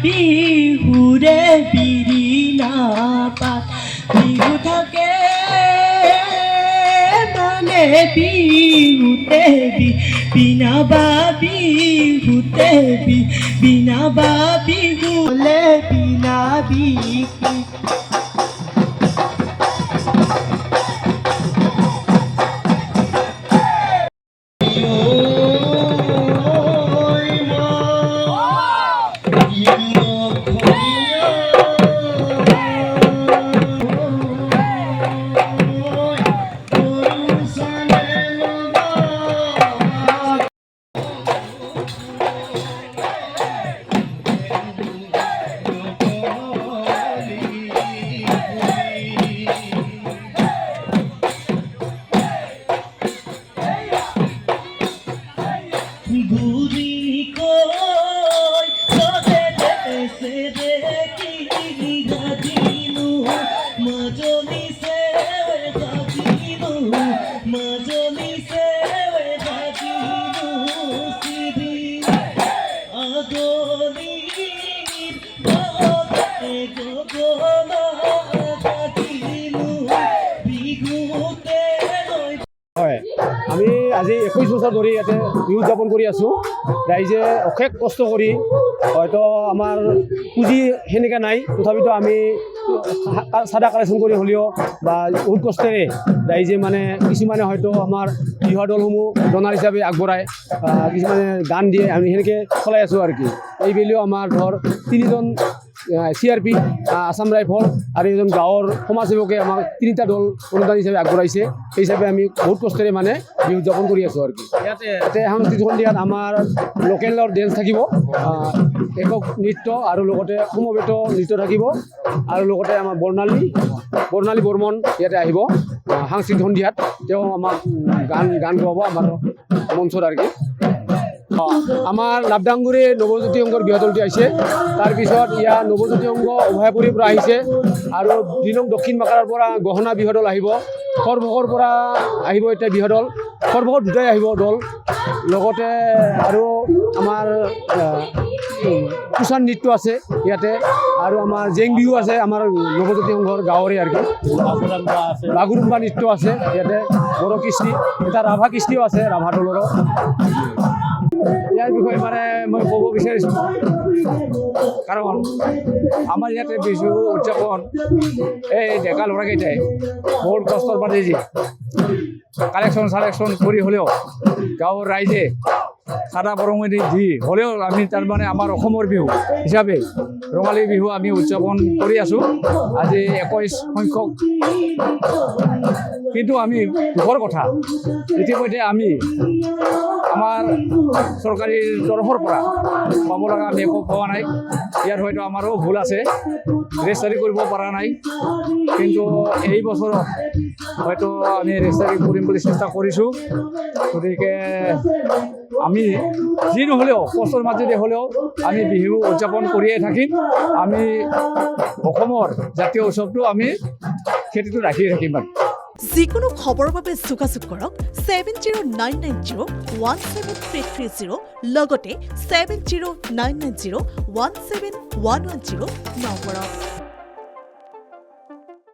বিহুৰে বিৰিণাপাত বিহু থাকে মানে বিহুতে বিনাবা বিহুতে বিনাবা বিহুলে বিনা বিকি হয়, আমি আজি 21 বছৰ ধৰি ইয়াতে বিহু উদযাপন কৰি আছোঁ। ৰাইজে অশেষ কষ্ট কৰি হয়তো আমাৰ পুঁজি সেনেকৈ নাই, তথাপিতো আমি চাঁদা কালেকশ্যন কৰি হ'লেও বা বহুত কষ্টেৰে ৰাইজে মানে কিছুমানে হয়তো আমাৰ বিহুৱা দলসমূহ ডনাৰ হিচাপে আগবঢ়ায়, কিছুমানে দান দিয়ে, আমি সেনেকৈ চলাই আছোঁ আৰু কি। এইবেলিও আমাৰ ধৰ 3জন CRP, আসাম ৰাইফল আৰু এজন গাঁৱৰ সমাজসেৱকে আমাক 3টা দল অনুদান হিচাপে আগবঢ়াইছে। সেই হিচাপে আমি বহুত কষ্টেৰে মানে বিহু উদযাপন কৰি আছোঁ আৰু কি। ইয়াতে সাংস্কৃতিক সন্ধিয়াত আমাৰ লোকেলৰ ডেন্স থাকিব, একক নৃত্য আৰু লগতে সমবেত নৃত্য থাকিব, আৰু লগতে আমাৰ বৰ্ণালী বৰ্মন ইয়াতে আহিব সাংস্কৃতিক সন্ধিয়াত। তেওঁ আমাক গান গোৱাব আমাৰ মঞ্চত আৰু কি। আমাৰ লাভদাংগুৰি নৱজ্যোতি সংঘৰ বিহুৱা দলটো আহিছে, তাৰপিছত ইয়াৰ নৱজ্যোতি সংঘ অভয়াপুৰীৰ পৰা আহিছে, আৰু 2 নং দক্ষিণ বাকাৰৰ পৰা গহনা বিহুৱা দল আহিব, সৰভোগৰ পৰা আহিব এতিয়া বিহুৱা দল, সৰভোগৰ 2টাই আহিব দল, লগতে আৰু আমাৰ কুচান নৃত্য আছে ইয়াতে, আৰু আমাৰ জেং বিহু আছে আমাৰ নৱজ্যোতি সংঘৰ গাঁৱৰে আৰু কি। বাগুৰুম্বা নৃত্য আছে ইয়াতে, বড়ো কৃষ্টি, এটা ৰাভা কৃষ্টিও আছে ৰাভা দলৰো। ইয়াৰ বিষয়ে মানে মই ক'ব বিচাৰিছোঁ, কাৰণ আমাৰ ইয়াতে বিহু উদযাপন এই ডেকা ল'ৰাকেইটাই বহুত কষ্টৰ পাতি যি কালেকশ্যন কৰি হ'লেও গাঁৱৰ ৰাইজে চাঁদা বৰঙণি দি হ'লেও আমি তাৰমানে আমাৰ অসমৰ বিহু হিচাপে ৰঙালী বিহু আমি উদযাপন কৰি আছোঁ। আজি 21 সংখ্যক, কিন্তু আমি দুখৰ কথা ইতিমধ্যে আমি আমাৰ চৰকাৰী তৰফৰ পৰা পাব লগা আমি একো পোৱা নাই। ইয়াত হয়তো আমাৰো ভুল আছে, ৰেজিষ্টাৰি কৰিব পৰা নাই, কিন্তু এই বছৰত হয়তো আমি ৰেজিষ্টাৰি কৰিম বুলি চেষ্টা কৰিছোঁ। গতিকে আমি যি নহ'লেও কষ্টৰ মাজেদি হ'লেও আমি বিহু উদযাপন কৰিয়ে থাকিম। আমি অসমৰ জাতীয় উৎসৱটো আমি খেতিটো ৰাখিয়ে থাকিম। যিকোনো খবৰৰ বাবে যোগাযোগ কৰক 7099017330 লগতে 7099017110 নম্বৰত।